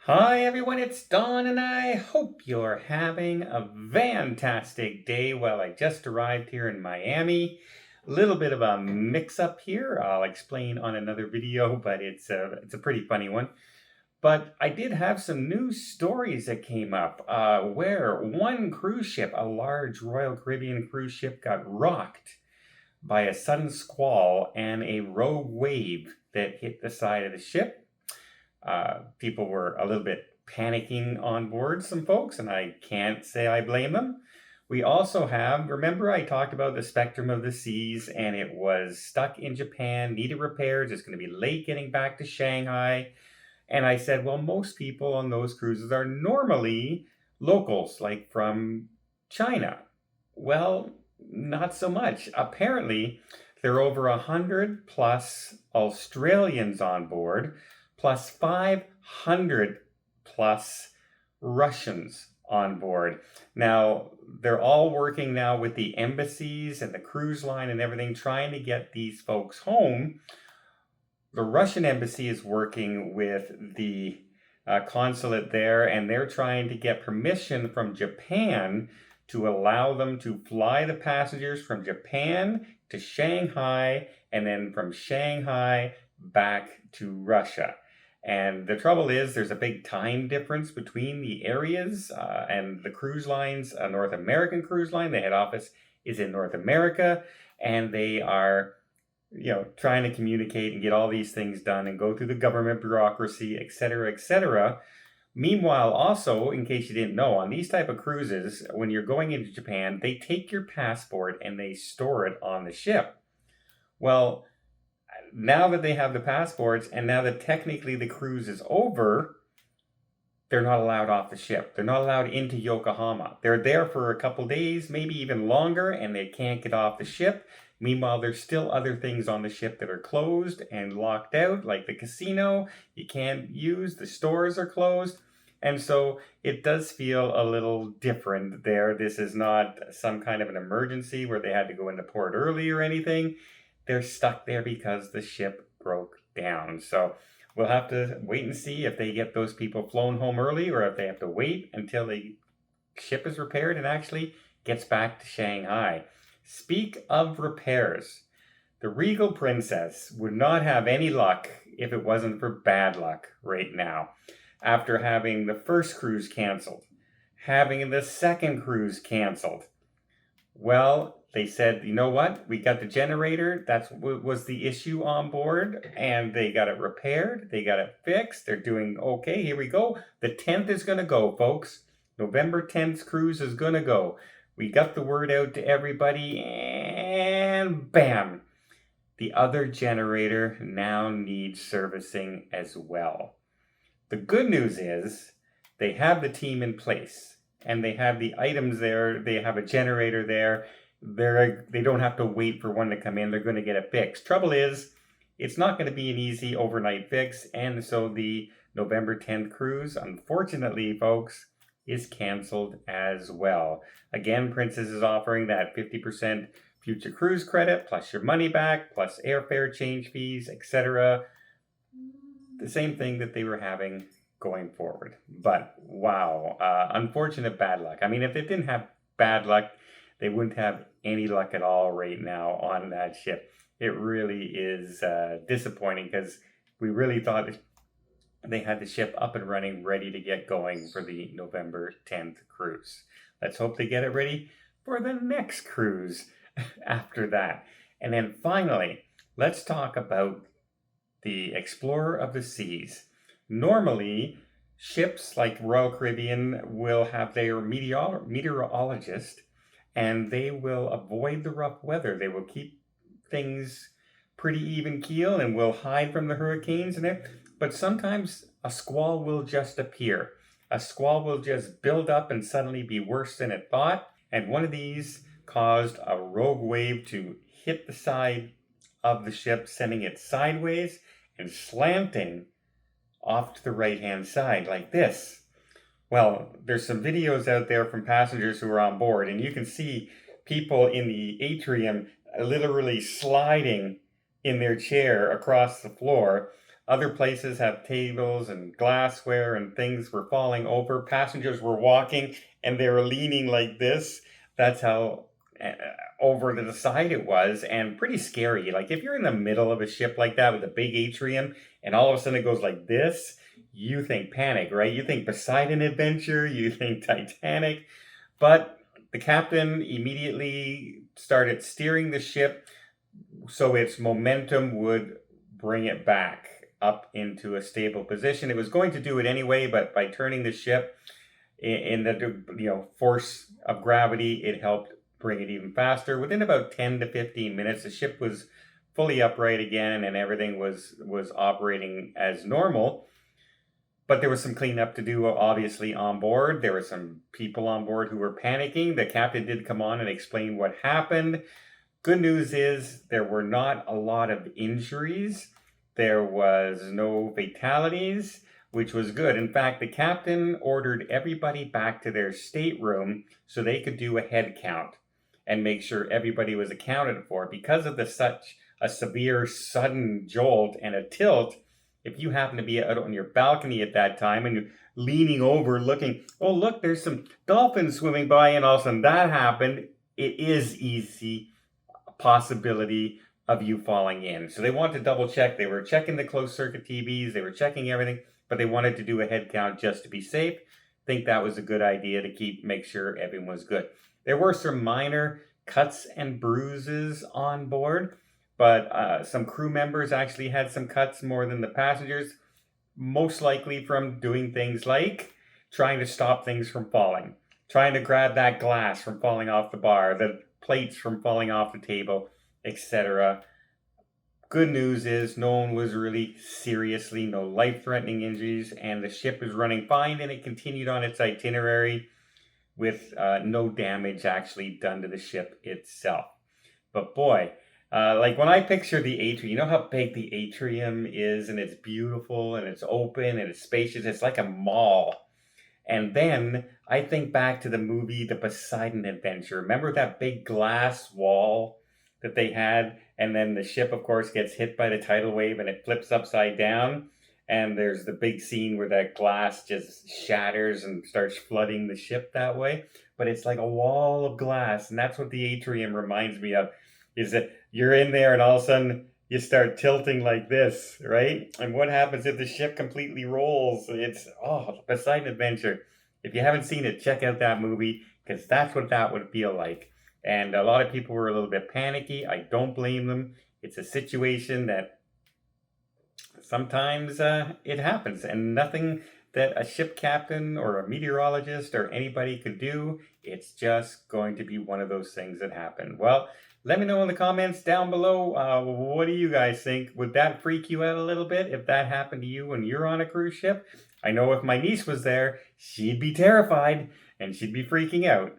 Hi everyone, it's Don and I hope you're having a fantastic day. Well, I just arrived here in Miami. A little bit of a mix-up here. I'll explain on another video, but it's a pretty funny one. But I did have some news stories that came up where one cruise ship, a large Royal Caribbean cruise ship, got rocked by a sudden squall and a rogue wave that hit the side of the ship. People were a little bit panicking on board, some folks, and I can't say I blame them. We also have, remember I talked about the spectrum of the seas and it was stuck in Japan, needed repairs, it's going to be late getting back to Shanghai. And I said, well, most people on those cruises are normally locals, like from China. Well, not so much. Apparently, there are over 100 plus Australians on board, plus 500 plus Russians on board. Now, they're all working now with the embassies and the cruise line and everything, trying to get these folks home. The Russian embassy is working with the consulate there, and they're trying to get permission from Japan to allow them to fly the passengers from Japan to Shanghai, and then from Shanghai back to Russia. And the trouble is, there's a big time difference between the areas and the cruise lines. A North American cruise line, the head office is in North America, and they are, trying to communicate and get all these things done and go through the government bureaucracy, etc., etc. Meanwhile, also, in case you didn't know, on these type of cruises, when you're going into Japan, they take your passport and they store it on the ship. Well, now that they have the passports and now that technically the cruise is over, they're not allowed off the ship. They're not allowed into Yokohama. They're there for a couple days, maybe even longer, and they can't get off the ship. Meanwhile, there's still other things on the ship that are closed and locked out, like the casino you can't use, the stores are closed. And so it does feel a little different there. This is not some kind of an emergency where they had to go into port early or anything. They're stuck there because the ship broke down. So we'll have to wait and see if they get those people flown home early or if they have to wait until the ship is repaired and actually gets back to Shanghai. Speak of repairs, the Regal Princess would not have any luck if it wasn't for bad luck right now. After having the first cruise canceled, having the second cruise canceled, well, they said, you know what? We got the generator. That's what was the issue on board. And they got it repaired. They got it fixed. They're doing okay. Here we go. The 10th is going to go, folks. November 10th cruise is going to go. We got the word out to everybody. And bam. The other generator now needs servicing as well. The good news is they have the team in place. And they have the items there. They have a generator there. They don't have to wait for one to come in. They're going to get it fixed. Trouble is, it's not going to be an easy overnight fix. And so the November 10th cruise, unfortunately, folks, is canceled as well. Again, Princess is offering that 50% future cruise credit, plus your money back, plus airfare change fees, etc. The same thing that they were having going forward. But wow, unfortunate bad luck. I mean, if they didn't have bad luck, they wouldn't have any luck at all right now on that ship. It really is disappointing because we really thought they had the ship up and running, ready to get going for the November 10th cruise. Let's hope they get it ready for the next cruise after that. And then finally, let's talk about the Explorer of the Seas. Normally, ships like Royal Caribbean will have their meteorologist, and they will avoid the rough weather. They will keep things pretty even keel and will hide from the hurricanes and everything. But sometimes a squall will just appear. A squall will just build up and suddenly be worse than it thought. And one of these caused a rogue wave to hit the side of the ship, sending it sideways and slanting off to the right-hand side like this. Well, there's some videos out there from passengers who are on board, and you can see people in the atrium literally sliding in their chair across the floor. Other places have tables and glassware and things were falling over. Passengers were walking and they were leaning like this. That's how over to the side it was, and pretty scary. Like if you're in the middle of a ship like that with a big atrium and all of a sudden it goes like this, you think panic, right? You think Poseidon Adventure, you think Titanic. But the captain immediately started steering the ship so its momentum would bring it back up into a stable position. It was going to do it anyway, but by turning the ship in the force of gravity, it helped bring it even faster. Within about 10 to 15 minutes, the ship was fully upright again and everything was operating as normal. But there was some cleanup to do, obviously, on board. There were some people on board who were panicking. The captain did come on and explain what happened. Good news is there were not a lot of injuries. There was no fatalities, which was good. In fact, the captain ordered everybody back to their stateroom so they could do a head count and make sure everybody was accounted for. Because of such a severe sudden jolt and a tilt, if you happen to be out on your balcony at that time and you're leaning over looking, oh look, there's some dolphins swimming by, and all of a sudden that happened, it is easy possibility of you falling in. So they wanted to double check. They were checking the closed circuit TVs, they were checking everything, but they wanted to do a head count just to be safe. I think that was a good idea to make sure everyone was good. There were some minor cuts and bruises on board, but some crew members actually had some cuts more than the passengers, most likely from doing things like trying to stop things from falling, trying to grab that glass from falling off the bar, the plates from falling off the table, etc. Good news is no one was really seriously, no life-threatening injuries, and the ship is running fine, and it continued on its itinerary with no damage actually done to the ship itself. But boy, like when I picture the atrium, you know how big the atrium is, and it's beautiful, and it's open, and it's spacious. It's like a mall. And then I think back to the movie The Poseidon Adventure. Remember that big glass wall that they had? And then the ship, of course, gets hit by the tidal wave and it flips upside down. And there's the big scene where that glass just shatters and starts flooding the ship that way. But it's like a wall of glass. And that's what the atrium reminds me of, is that you're in there and all of a sudden you start tilting like this, right? And what happens if the ship completely rolls? It's, Poseidon Adventure. If you haven't seen it, check out that movie, because that's what that would feel like. And a lot of people were a little bit panicky. I don't blame them. It's a situation that sometimes it happens, and nothing that a ship captain or a meteorologist or anybody could do. It's just going to be one of those things that happen. Well, let me know in the comments down below, what do you guys think? Would that freak you out a little bit if that happened to you when you're on a cruise ship? I know if my niece was there, she'd be terrified and she'd be freaking out.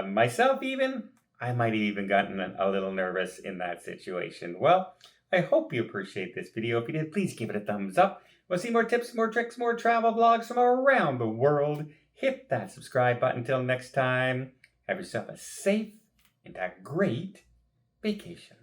Myself even, I might have even gotten a little nervous in that situation. Well, I hope you appreciate this video. If you did, please give it a thumbs up. Want to see more tips, more tricks, more travel vlogs from around the world? Hit that subscribe button. Until next time, have yourself a safe and a great vacation.